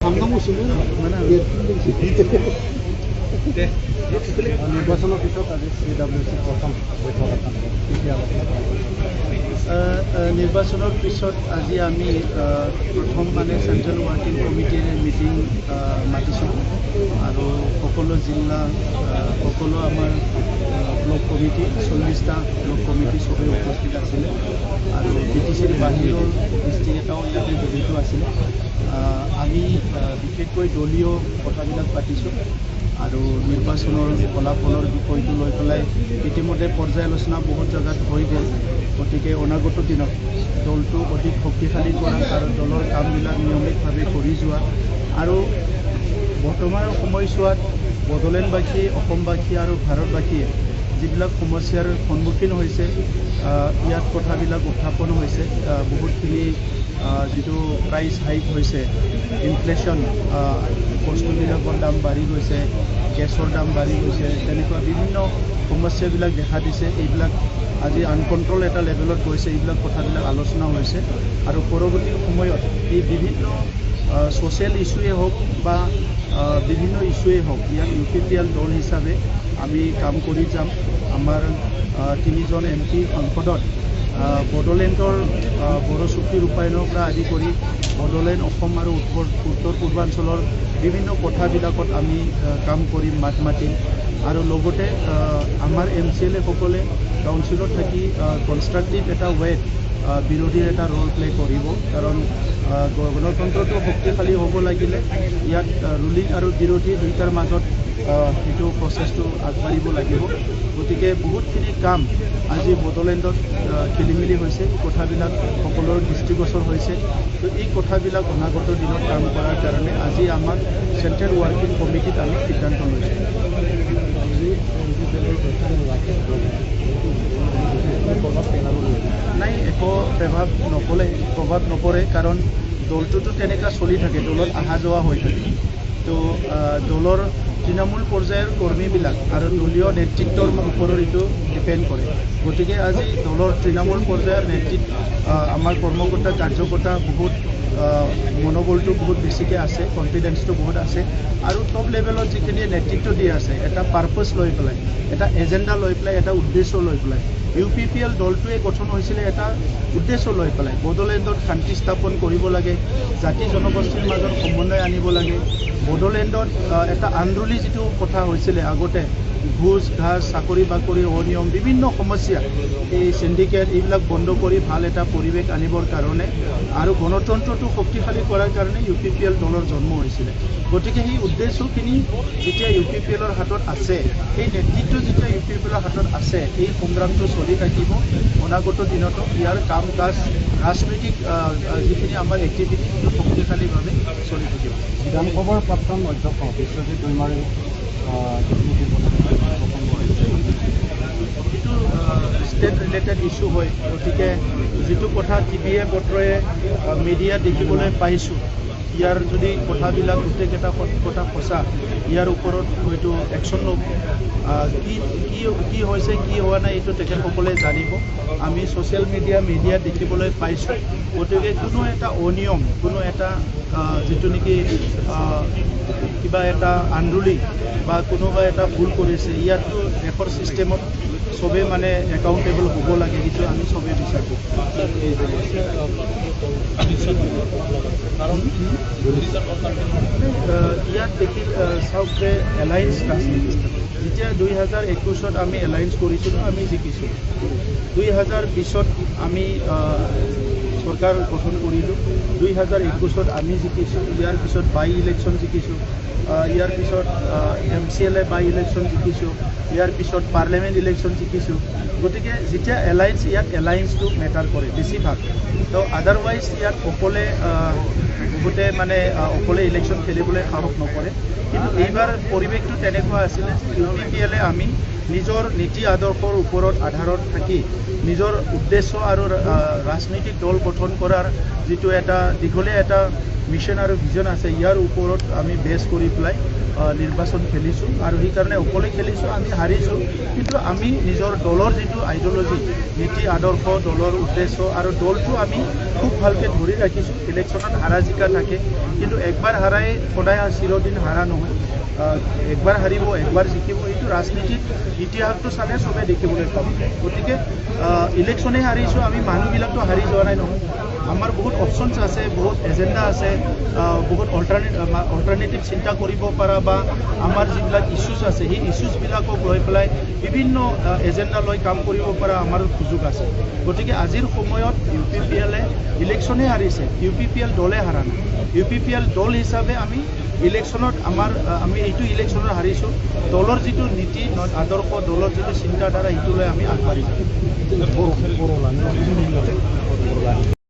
নিৰ্বাচনৰ পিছত আজি CWC প্ৰথম নিৰ্বাচনৰ পিছত আজি আমি প্ৰথম মানে চেণ্ট্ৰেল ৱৰ্কিং কমিটিৰ মিটিং মাতিছোঁ আৰু সকলো জিলা সকলো আমাৰ ব্লক কমিটি 40টা ব্লক কমিটি সবেই উপস্থিত আছিলে আৰু BTCৰ বাহিৰৰ ডিষ্ট্ৰিক্ট এটাও ইয়াতে জড়িত আছিলে আমি বিশেষকৈ দলীয় কথাবিলাক পাতিছোঁ আৰু নিৰ্বাচনৰ ফলাফলৰ বিষয়টো লৈ পেলাই ইতিমধ্যে পৰ্যালোচনা বহুত জেগাত হৈ গ'ল গতিকে অনাগত দিনত দলটো অধিক শক্তিশালী কৰা আৰু দলৰ কামবিলাক নিয়মিতভাৱে কৰি যোৱা আৰু বৰ্তমান সময়ছোৱাত বড়োলেণ্ডবাসী অসমবাসী আৰু ভাৰতবাসীয়ে যিবিলাক সমস্যাৰ সন্মুখীন হৈছে ইয়াত কথাবিলাক উত্থাপন হৈছে বহুতখিনি যিটো প্ৰাইচ হাইক হৈছে ইনফ্লেশ্যন বস্তুবিলাকৰ দাম বাঢ়ি গৈছে গেছৰ দাম বাঢ়ি গৈছে তেনেকুৱা বিভিন্ন সমস্যাবিলাক দেখা দিছে এইবিলাক আজি আনকণ্ট্ৰল এটা লেভেলত গৈছে এইবিলাক কথাবিলাক আলোচনা হৈছে আৰু পৰৱৰ্তী সময়ত এই বিভিন্ন ছ'চিয়েল ইছ্যুৱে হওক বা বিভিন্ন ইছ্যুৱে হওক ইয়াত UPPL দল হিচাপে আমি কাম কৰি যাম আমাৰ 3জন MP সংসদত বড়োলেণ্ডৰ বড়ো চুক্তি ৰূপায়ণৰ পৰা আদি কৰি বড়োলেণ্ড অসম আৰু উত্তৰ পূৰ্বাঞ্চলৰ বিভিন্ন কথাবিলাকত আমি কাম কৰিম মাত মাতিম আৰু লগতে আমাৰ MCLA সকলে কাউন্সিলত থাকি কনষ্ট্ৰাকটিভ এটা ৱেত বিৰোধীৰ এটা ৰোল প্লে কৰিব কাৰণ গণতন্ত্ৰটো শক্তিশালী হ'ব লাগিলে ইয়াত ৰুলিং আৰু বিৰোধী দুইটাৰ মাজত সেইটো প্ৰচেছটো আগবাঢ়িব লাগিব গতিকে বহুতখিনি কাম আজি বড়োলেণ্ডত খেলিমেলি হৈছে এই কথাবিলাক সকলোৰ দৃষ্টিগোচৰ হৈছে তো এই কথাবিলাক অনাগত দিনত কাম কৰাৰ কাৰণে আজি আমাক চেণ্ট্ৰেল ৱৰ্কিং কমিটিত আমি সিদ্ধান্ত লৈছোঁ নাই একো প্ৰভাৱ নপৰে কাৰণ দলটোতো তেনেকুৱা চলি থাকে দলত অহা যোৱা হৈ থাকে তো দলৰ তৃণমূল পৰ্যায়ৰ কৰ্মীবিলাক আৰু দলীয় নেতৃত্বৰ ওপৰত এইটো ডিপেণ্ড কৰে গতিকে আজি দলৰ তৃণমূল পৰ্যায়ৰ নেতৃত্ব আমাৰ কৰ্মকৰ্তা কাৰ্যকৰ্তা বহুত মনোবলটো বহুত বেছিকৈ আছে কনফিডেন্সটো বহুত আছে আৰু টপ লেভেলত যিখিনি নেতৃত্ব দি আছে এটা পাৰ্পছ লৈ পেলাই এটা এজেণ্ডা লৈ পেলাই এটা উদ্দেশ্য লৈ পেলাই UPPL দলটোৱে গঠন হৈছিলে এটা উদ্দেশ্য লৈ পেলাই বড়োলেণ্ডত শান্তি স্থাপন কৰিব লাগে জাতি জনগোষ্ঠীৰ মাজত সমন্বয় আনিব লাগে বড়োলেণ্ডত এটা আন্দোলন যিটো কথা হৈছিলে আগতে ঘোষ ঘাস চাকৰি বাকৰি অনিয়ম বিভিন্ন সমস্যা এই সিন্ডিকেট এইবিলাক বন্ধ কৰি ভাল এটা পৰিৱেশ আনিবৰ কাৰণে আৰু গণতন্ত্ৰটো শক্তিশালী কৰাৰ কাৰণে UPPL দলৰ জন্ম হৈছিলে গতিকে সেই উদ্দেশ্যখিনি যেতিয়া UPPLৰ হাতত আছে সেই নেতৃত্ব যেতিয়া UPPLৰ হাতত আছে এই সংগ্ৰামটো চলি থাকিব অনাগত দিনতো ইয়াৰ কাম কাজ ৰাজনৈতিক যিখিনি আমাৰ এক্টিভিটি শক্তিশালীভাৱে চলি থাকিব বিধানসভাৰ প্ৰাক্তন অধ্যক্ষ বিশ্বজিৎ দৈমাৰী এইটো ষ্টেট ৰিলেটেড ইছ্যু হয় গতিকে যিটো কথা টিভিয়ে পত্ৰয়ে মিডিয়া দেখিবলৈ পাইছোঁ ইয়াৰ যদি কথাবিলাক গোটেইকেইটা কথা সঁচা ইয়াৰ ওপৰত হয়তো একশ্যন ল'ব কি হৈছে কি হোৱা নাই এইটো তেখেতসকলে জানিব আমি ছ'চিয়েল মিডিয়া দেখিবলৈ পাইছোঁ গতিকে কোনো এটা অনিয়ম কোনো এটা যিটো নেকি কিবা এটা আন্দোলন বা কোনোবা এটা ভুল কৰিছে ইয়াতো দেশৰ ছিষ্টেমত চবেই মানে একাউণ্টেবল হ'ব লাগে সেইটো আমি চবেই বিচাৰোঁ ইয়াত দেখি চাওক যে এলায়েন্স ৰাজনীতি যেতিয়া 2021 আমি এলায়েন্স কৰিছিলোঁ আমি জিকিছোঁ 2020 আমি চৰকাৰ গঠন কৰিলোঁ 2021 আমি জিকিছোঁ ইয়াৰ পিছত বাই ইলেকশ্যন জিকিছোঁ ইয়াৰ পিছত MCLA বাই ইলেকশ্যন জিকিছোঁ ইয়াৰ পিছত পাৰ্লিয়ামেণ্ট ইলেকশ্যন জিকিছোঁ গতিকে যেতিয়া এলায়েন্স ইয়াত এলায়েন্সটো মেটাৰ কৰে বেছিভাগ তো আদাৰৱাইজ ইয়াত অকলে বহুতে মানে অকলে ইলেকশ্যন খেলিবলৈ সাহস নকৰে কিন্তু এইবাৰ পৰিৱেশটো তেনেকুৱা আছিলে UPPLে আমি নিজৰ নীতি আদৰ্শৰ ওপৰত আধাৰত থাকি নিজৰ উদ্দেশ্য আৰু ৰাজনৈতিক দল গঠন কৰাৰ যিটো এটা দীঘলীয়া এটা মিছন আৰু ভিজন আছে ইয়াৰ ওপৰত আমি বেছ কৰি পেলাই নিৰ্বাচন খেলিছোঁ আৰু সেইকাৰণে অকলে খেলিছোঁ আমি হাৰিছোঁ কিন্তু আমি নিজৰ দলৰ যিটো আইডিঅ'লজি নীতি আদৰ্শ দলৰ উদ্দেশ্য আৰু দলটো আমি খুব ভালকৈ ধৰি ৰাখিছোঁ ইলেকশ্যনত হাৰা জিকা থাকে কিন্তু একবাৰ হাৰাই সদায় চিৰদিন হাৰা নহয় একবাৰ হাৰিব একবাৰ জিকিব এইটো ৰাজনীতিত ইতিহাসটো চালে চবে দেখিবলৈ পাব গতিকে ইলেকশ্যনেই হাৰিছোঁ আমি মানুহবিলাকতো হাৰি যোৱা নাই নহয় আমাৰ বহুত অপশ্যনছ আছে বহুত এজেণ্ডা আছে বহুত অল্টাৰনেটিভ চিন্তা কৰিব পৰা বা আমাৰ যিবিলাক ইছ্যুজ আছে সেই ইছ্যুজবিলাকক লৈ পেলাই বিভিন্ন এজেণ্ডা লৈ কাম কৰিব পৰা আমাৰ সুযোগ আছে গতিকে আজিৰ সময়ত UPPL ইলেকশ্যনেই হাৰিছে UPPL দলে হাৰা নাই UPPL দল হিচাপে আমি ইলেকশ্যনত আমি এইটো ইলেকশ্যনত হাৰিছোঁ দলৰ যিটো নীতি আদৰ্শ দলৰ যিটো চিন্তাধাৰা সেইটো লৈ আমি আগবাঢ়িছোঁ